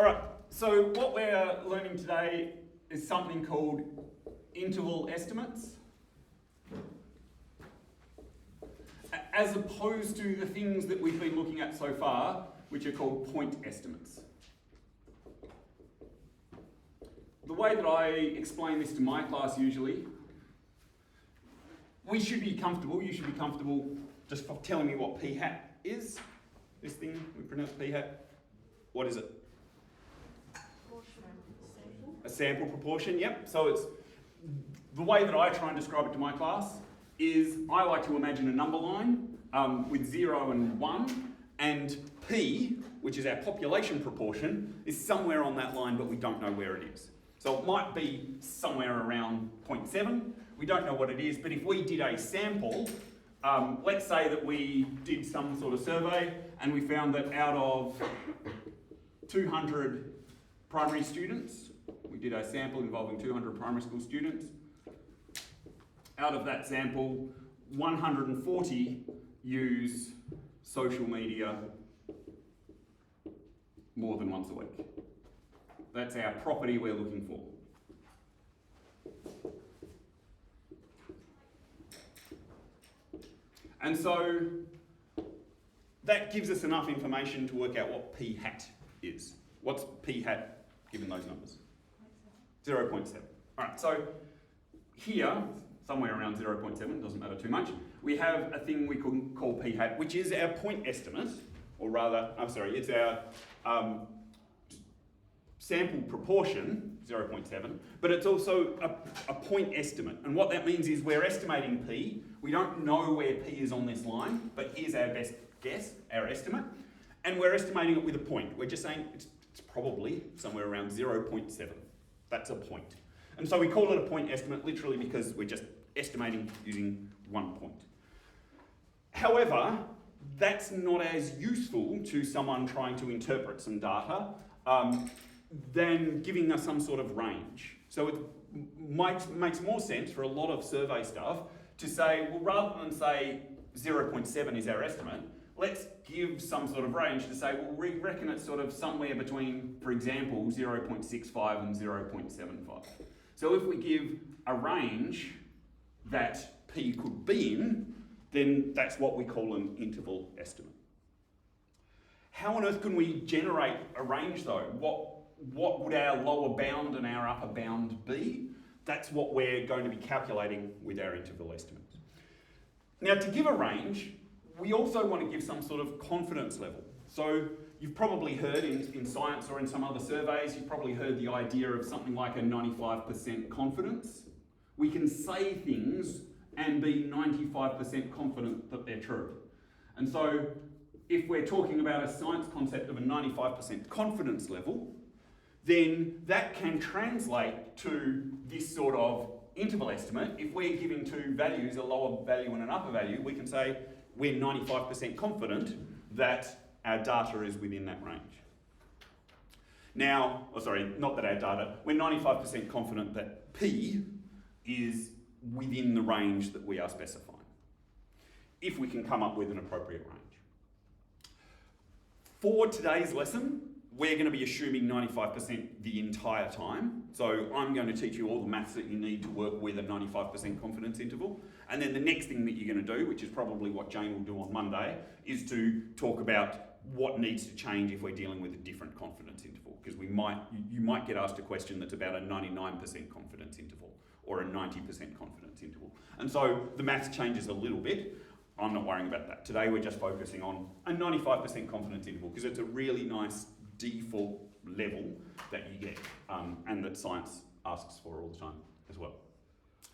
All right, so what we're learning today is something called interval estimates, as opposed to the things that we've been looking at so far, which are called point estimates. The way that I explain this to my class usually, you should be comfortable just telling me what p hat is. This thing we pronounce p hat. What is it? A sample proportion, yep. So it's the way that I try and describe it to my class is I like to imagine a number line with 0 and 1, and p, which is our population proportion, is somewhere on that line, but we don't know where it is. So it might be somewhere around 0.7. We don't know what it is, but if we did a sample, let's say that we did some sort of survey and we found that out of 200 primary students, we did a sample involving 200 primary school students. Out of that sample, 140 use social media more than once a week. That's our property we're looking for. And so that gives us enough information to work out what p hat is. What's p hat given those numbers? 0.7. All right, so here, somewhere around 0.7, doesn't matter too much, we have a thing we call p hat, which is our point estimate, or rather, it's our sample proportion, 0.7, but it's also a point estimate. And what that means is we're estimating p. We don't know where p is on this line, but here's our best guess, our estimate. And we're estimating it with a point. We're just saying it's probably somewhere around 0.7. That's a point. And so we call it a point estimate literally because we're just estimating using one point. However, that's not as useful to someone trying to interpret some data than giving us some sort of range. So it makes more sense for a lot of survey stuff to say, well, rather than say 0.7 is our estimate, let's give some sort of range to say, well, we reckon it's sort of somewhere between, for example, 0.65 and 0.75. So if we give a range that p could be in, then that's what we call an interval estimate. How on earth can we generate a range though? What would our lower bound and our upper bound be? That's what we're going to be calculating with our interval estimates. Now, to give a range, we also want to give some sort of confidence level. So you've probably heard in science or in some other surveys, you've probably heard the idea of something like a 95% confidence. We can say things and be 95% confident that they're true. And so if we're talking about a science concept of a 95% confidence level, then that can translate to this sort of interval estimate. If we're giving two values, a lower value and an upper value, we can say we're 95% confident that our data is within that range. Now, not that our data, we're 95% confident that P is within the range that we are specifying, if we can come up with an appropriate range. For today's lesson, we're going to be assuming 95% the entire time. So I'm going to teach you all the maths that you need to work with a 95% confidence interval. And then the next thing that you're going to do, which is probably what Jane will do on Monday, is to talk about what needs to change if we're dealing with a different confidence interval. Because you might get asked a question that's about a 99% confidence interval or a 90% confidence interval. And so the maths changes a little bit. I'm not worrying about that. Today we're just focusing on a 95% confidence interval because it's a really nice default level that you get and that science asks for all the time as well.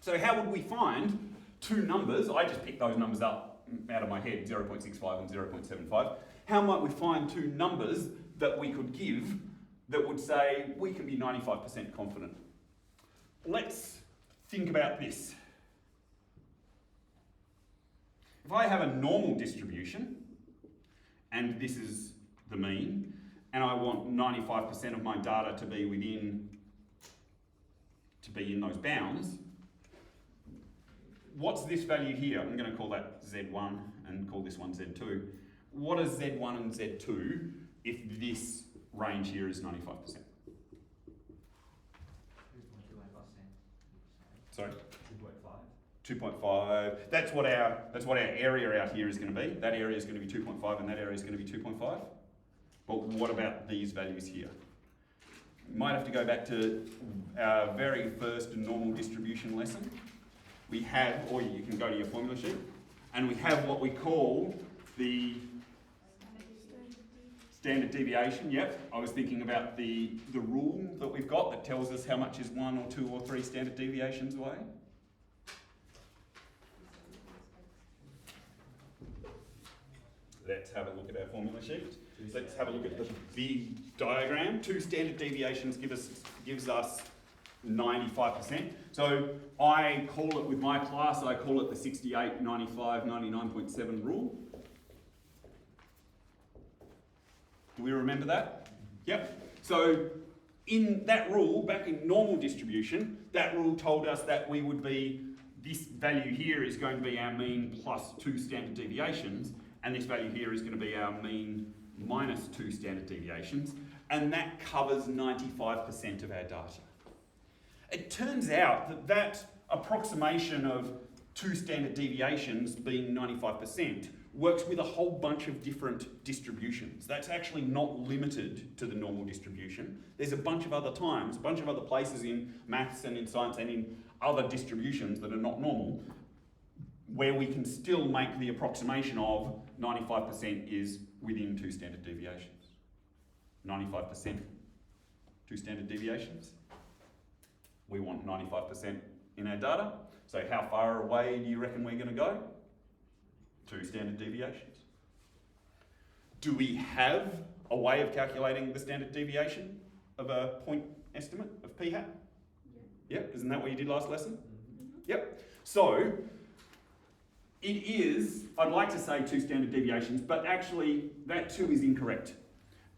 So how would we find two numbers? I just picked those numbers up out of my head, 0.65 and 0.75. How might we find two numbers that we could give that would say we can be 95% confident? Let's think about this. If I have a normal distribution, and this is the mean, and I want 95% of my data to be in those bounds, what's this value here? I'm going to call that Z1 and call this one Z2. What is Z1 and Z2 if this range here is 95%. Sorry? 2.5. That's what our area out here is going to be. That area is going to be 2.5 and that area is going to be 2.5. But what about these values here? You might have to go back to our very first normal distribution lesson. We have, or you can go to your formula sheet, and we have what we call the standard deviation. Yep, I was thinking about the rule that we've got that tells us how much is 1 or 2 or 3 standard deviations away. Let's have a look at our formula sheet. Let's have a look at the big diagram. 2 standard deviations gives us 95%. So I call it, with my class, I call it the 68, 95, 99.7 rule. Do we remember that? Yep. So in that rule, back in normal distribution, that rule told us that we would be, this value here is going to be our mean plus 2 standard deviations, and this value here is going to be our mean minus 2 standard deviations, and that covers 95% of our data. It turns out that that approximation of 2 standard deviations being 95% works with a whole bunch of different distributions. That's actually not limited to the normal distribution. There's a bunch of other times, a bunch of other places in maths and in science and in other distributions that are not normal, where we can still make the approximation of 95% is within 2 standard deviations. 95%, 2 standard deviations. We want 95% in our data. So how far away do you reckon we're going to go? 2 standard deviations. Do we have a way of calculating the standard deviation of a point estimate of p hat? Yeah. Yep, isn't that what you did last lesson? Mm-hmm. Yep. So it is, I'd like to say 2 standard deviations, but actually that 2 is incorrect.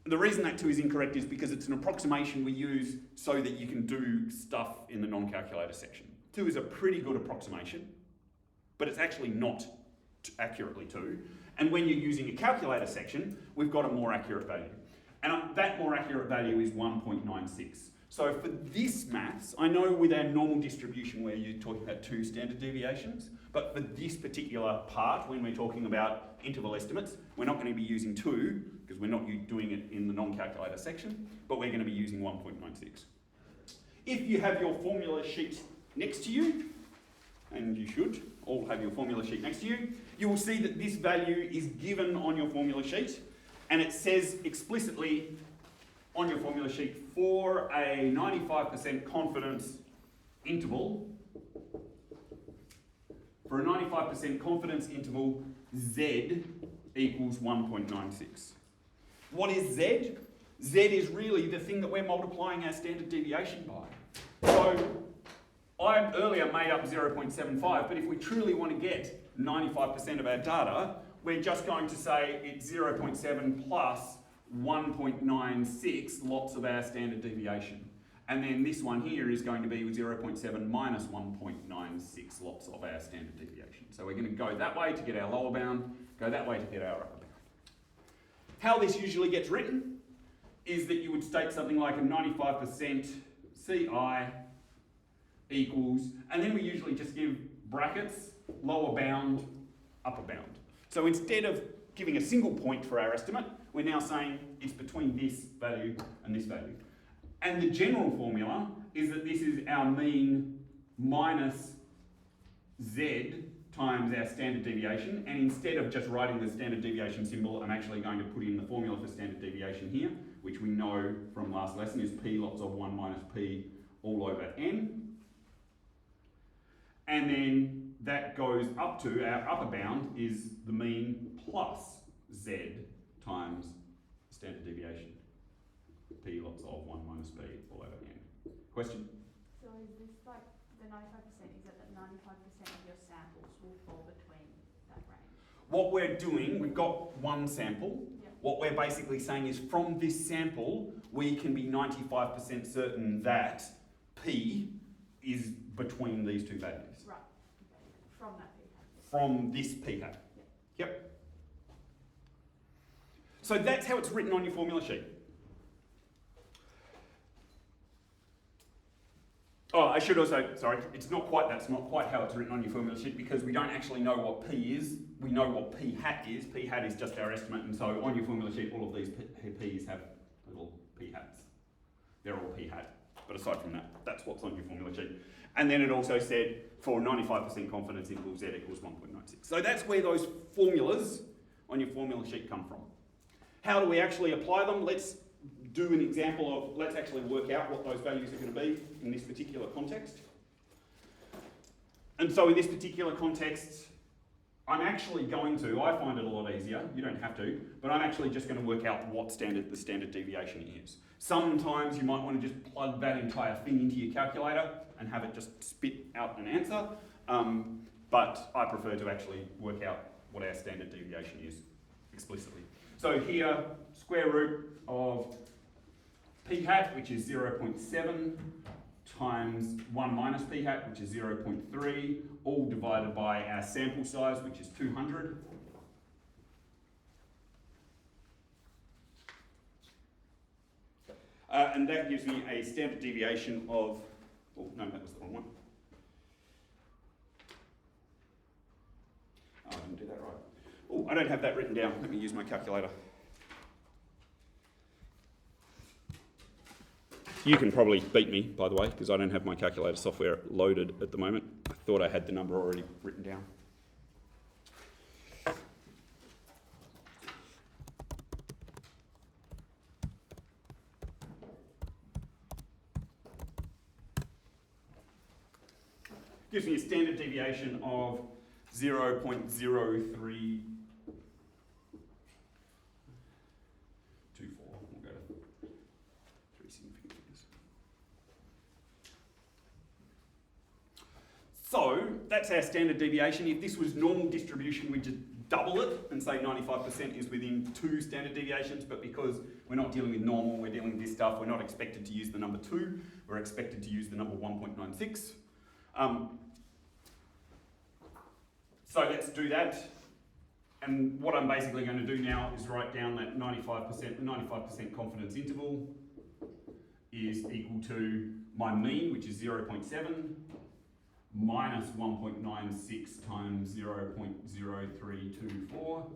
The reason that 2 is incorrect is because it's an approximation we use so that you can do stuff in the non-calculator section. 2 is a pretty good approximation, but it's actually not accurately 2. And when you're using a calculator section, we've got a more accurate value. And that more accurate value is 1.96. So for this maths, I know with our normal distribution where you're talking about 2 standard deviations, but for this particular part, when we're talking about interval estimates, we're not going to be using 2, because we're not doing it in the non-calculator section, but we're going to be using 1.96. If you have your formula sheet next to you, and you should all have your formula sheet next to you, you will see that this value is given on your formula sheet, and it says explicitly on your formula sheet, for a 95% confidence interval, for a 95% confidence interval, Z equals 1.96. What is Z? Z is really the thing that we're multiplying our standard deviation by. So I earlier made up 0.75, but if we truly want to get 95% of our data, we're just going to say it's 0.7 plus 1.96 lots of our standard deviation. And then this one here is going to be 0.7 minus 1.96 lots of our standard deviation. So we're going to go that way to get our lower bound, go that way to get our upper bound. How this usually gets written is that you would state something like a 95% CI equals, and then we usually just give brackets, lower bound, upper bound. So instead of giving a single point for our estimate, we're now saying it's between this value and this value. And the general formula is that this is our mean minus Z times our standard deviation, and instead of just writing the standard deviation symbol, I'm actually going to put in the formula for standard deviation here, which we know from last lesson is p lots of 1 minus p all over n. And then that goes up to our upper bound is the mean plus Z times standard deviation. P lots of 1 minus p all over n. Question? So is this like the 95%, is it that 95% of your samples will fall between that range? What we're doing, we've got one sample. Yep. What we're basically saying is from this sample, we can be 95% certain that P is between these two values. Right, okay. From that p hat. From this P hat. Yep. So that's how it's written on your formula sheet. Oh, I should also, sorry, it's not quite how it's written on your formula sheet because we don't actually know what P is. We know what P hat is. P hat is just our estimate, and so on your formula sheet, all of these P's have little P hats. They're all P hat. But aside from that, that's what's on your formula sheet. And then it also said for 95% confidence interval Z equals 1.96. So that's where those formulas on your formula sheet come from. How do we actually apply them? Let's do an example of, let's actually work out what those values are going to be in this particular context. And so in this particular context, I'm actually going to, I find it a lot easier, you don't have to, but I'm actually just going to work out what the standard deviation is. Sometimes you might want to just plug that entire thing into your calculator and have it just spit out an answer, but I prefer to actually work out what our standard deviation is explicitly. So here, square root of p hat, which is 0.7, times 1 minus p hat, which is 0.3, all divided by our sample size, which is 200. And that gives me a standard deviation of, oh no, that was the wrong one. Oh, I didn't do that right. Oh, I don't have that written down. Let me use my calculator. You can probably beat me, by the way, because I don't have my calculator software loaded at the moment. I thought I had the number already written down. Gives me a standard deviation of 0.03. So that's our standard deviation. If this was normal distribution, we'd just double it and say 95% is within 2 standard deviations, but because we're not dealing with normal, we're dealing with this stuff, we're not expected to use the number 2, we're expected to use the number 1.96. So let's do that. And what I'm basically going to do now is write down that 95% confidence interval is equal to my mean, which is 0.7, minus 1.96 times 0.0324.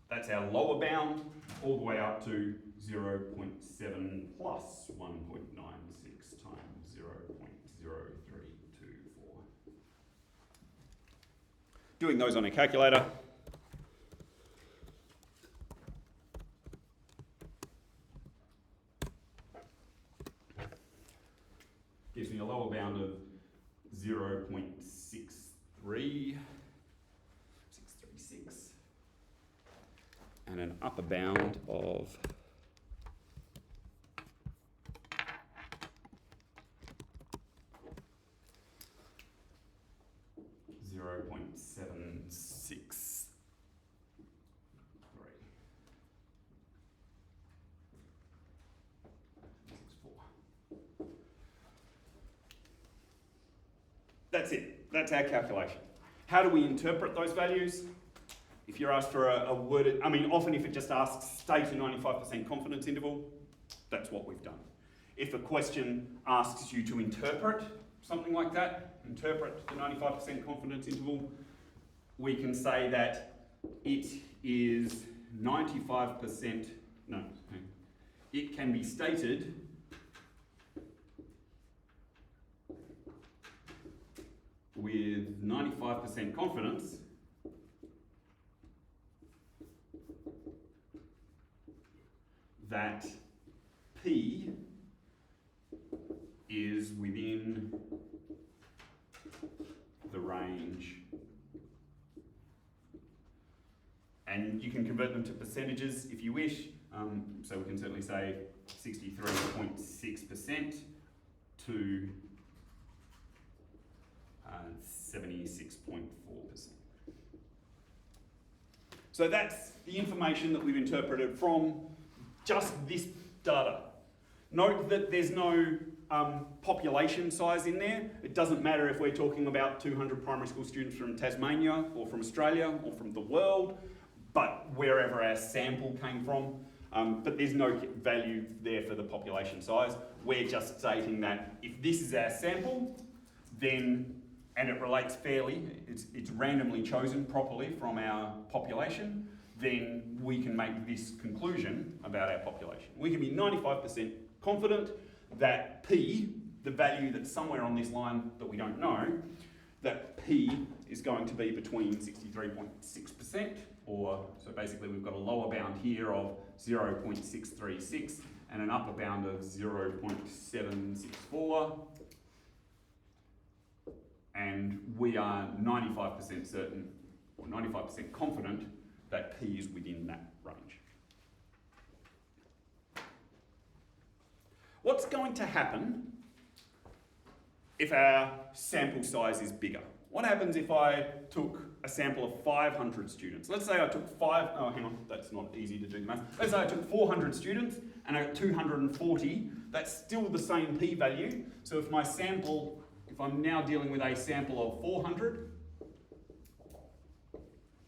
That's our lower bound, all the way up to 0.7 plus 1.96 times 0.0324. Doing those on a calculator. Gives me a lower bound of 0.636 and an upper bound of 0.763. That's it. That's our calculation. How do we interpret those values? If you're asked for a worded, often if it just asks state a 95% confidence interval, that's what we've done. If a question asks you to interpret something like that, interpret the 95% confidence interval, we can say that it is 95%, it can be stated with 95% confidence that P is within the range, and you can convert them to percentages if you wish, so we can certainly say 63.6% to 76.4%. So that's the information that we've interpreted from just this data. Note that there's no population size in there. It doesn't matter if we're talking about 200 primary school students from Tasmania or from Australia or from the world, but wherever our sample came from. But there's no value there for the population size. We're just stating that if this is our sample, then, and it relates fairly, it's randomly chosen properly from our population, then we can make this conclusion about our population. We can be 95% confident that P, the value that's somewhere on this line that we don't know, that P is going to be between 63.6%, or so basically we've got a lower bound here of 0.636 and an upper bound of 0.764, and we are 95% certain or 95% confident that P is within that range. What's going to happen if our sample size is bigger? What happens if I took a sample of 500 students? Let's say I took that's not easy to do the math. Let's say I took 400 students and I got 240. That's still the same p-value. So if I'm now dealing with a sample of 400,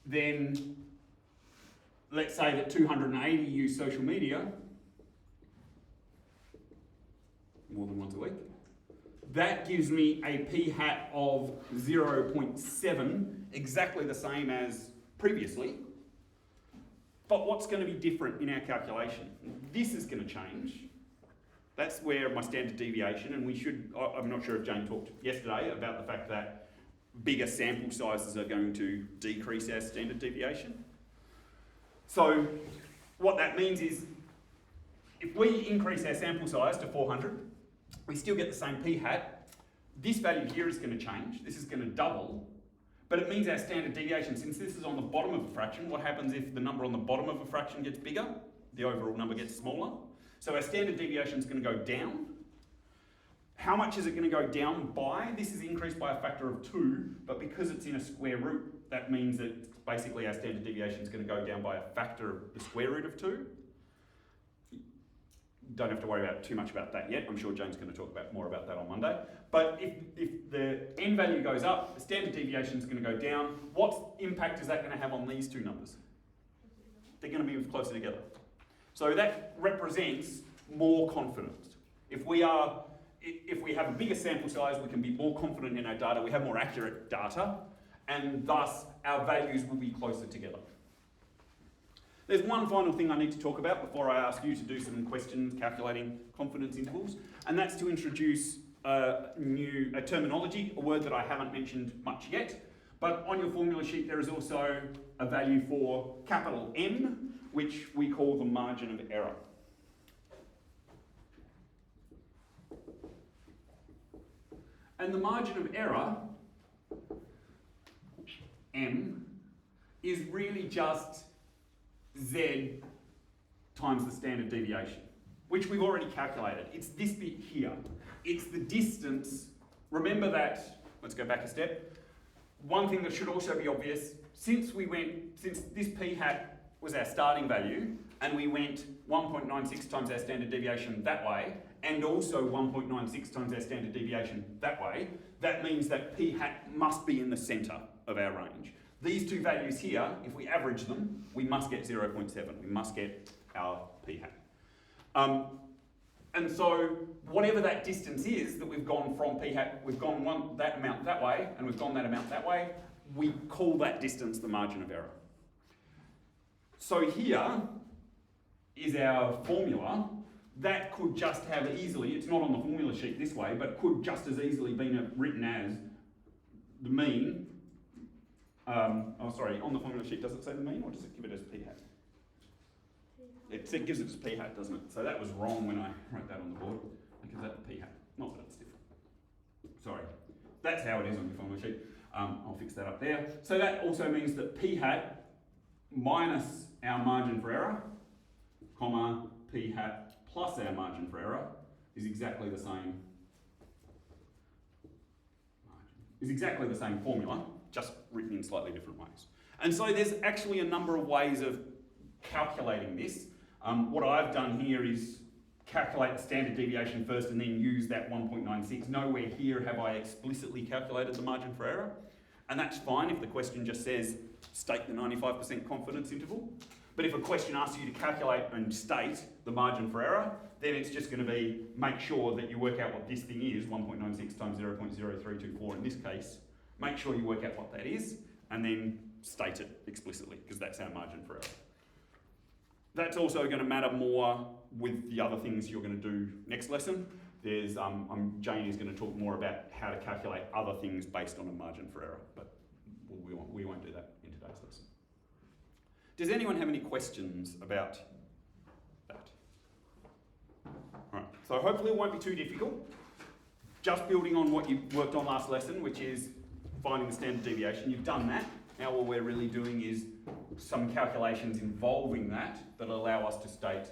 then let's say that 280 use social media more than once a week. That gives me a p-hat of 0.7, exactly the same as previously. But what's going to be different in our calculation? This is going to change. That's where my standard deviation, and I'm not sure if Jane talked yesterday about the fact that bigger sample sizes are going to decrease our standard deviation. So what that means is if we increase our sample size to 400, we still get the same p-hat. This value here is going to change. This is going to double. But it means our standard deviation, since this is on the bottom of a fraction, what happens if the number on the bottom of a fraction gets bigger? The overall number gets smaller. So our standard deviation is going to go down. How much is it going to go down by? This is increased by a factor of 2, but because it's in a square root, that means that basically our standard deviation is going to go down by a factor of the square root of 2. Don't have to worry too much about that yet. I'm sure Jane's going to talk more about that on Monday. But if the n value goes up, the standard deviation is going to go down. What impact is that going to have on these two numbers? They're going to be closer together. So that represents more confidence. If we have a bigger sample size, we can be more confident in our data. We have more accurate data, and thus our values will be closer together. There's one final thing I need to talk about before I ask you to do some questions calculating confidence intervals, and that's to introduce a terminology, a word that I haven't mentioned much yet. But on your formula sheet there is also a value for capital M, which we call the margin of error. And the margin of error, M, is really just Z times the standard deviation, which we've already calculated. It's this bit here. It's the distance. Remember that, let's go back a step. One thing that should also be obvious, since this p-hat was our starting value, and we went 1.96 times our standard deviation that way, and also 1.96 times our standard deviation that way, that means that p-hat must be in the centre of our range. These two values here, if we average them, we must get 0.7. We must get our p-hat. And so whatever that distance is that we've gone from p-hat, we've gone that amount that way, and we've gone that amount that way, we call that distance the margin of error. So here is our formula. That could just have easily, it's not on the formula sheet this way, but could just as easily been written as the mean. On the formula sheet, does it say the mean, or does it give it as p-hat? It gives it as p-hat, doesn't it? So that was wrong when I wrote that on the board, because that's p-hat. Not that it's different. Sorry. That's how it is on your formula sheet. I'll fix that up there. So that also means that p-hat minus our margin for error, comma, p-hat plus our margin for error is exactly the same. Is exactly the same formula, just written in slightly different ways. And so there's actually a number of ways of calculating this. What I've done here is calculate the standard deviation first and then use that 1.96. Nowhere here have I explicitly calculated the margin for error. And that's fine if the question just says state the 95% confidence interval. But if a question asks you to calculate and state the margin for error, then it's just going to be make sure that you work out what this thing is, 1.96 times 0.0324 in this case. Make sure you work out what that is, and then state it explicitly, because that's our margin for error. That's also going to matter more with the other things you're going to do next lesson. There's, Jane is going to talk more about how to calculate other things based on a margin for error, but we won't do that in today's lesson. Does anyone have any questions about that? All right, so hopefully it won't be too difficult. Just building on what you worked on last lesson, which is finding the standard deviation. You've done that. Now what we're really doing is some calculations involving that allow us to state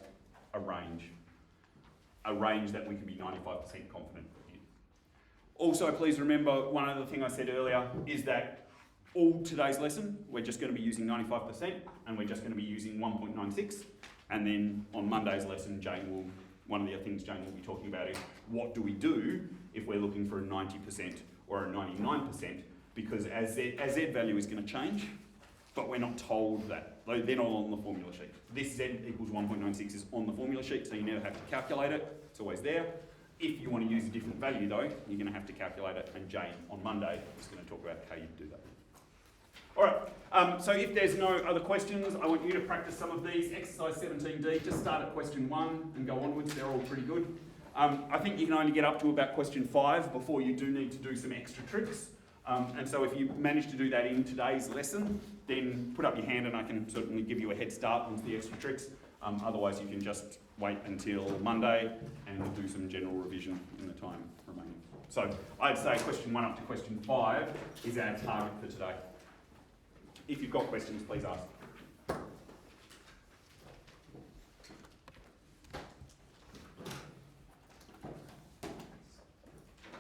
a range that we can be 95% confident in. Also, please remember, one other thing I said earlier is that all today's lesson, we're just going to be using 95%, and we're just going to be using 1.96. And then on Monday's lesson, one of the things Jane will be talking about is what do we do if we're looking for a 90% or a 99%, because as Z value is going to change, but we're not told that. They're not on the formula sheet. This Z equals 1.96 is on the formula sheet, so you never have to calculate it. It's always there. If you want to use a different value though, you're going to have to calculate it, and Jane on Monday is going to talk about how you do that. All right, so if there's no other questions, I want you to practice some of these. Exercise 17D, just start at question 1 and go onwards. They're all pretty good. I think you can only get up to about question 5 before you do need to do some extra tricks. And so if you manage to do that in today's lesson, then put up your hand and I can certainly give you a head start onto the extra tricks. Otherwise you can just wait until Monday and do some general revision in the time remaining. So I'd say question 1 up to question 5 is our target for today. If you've got questions, please ask.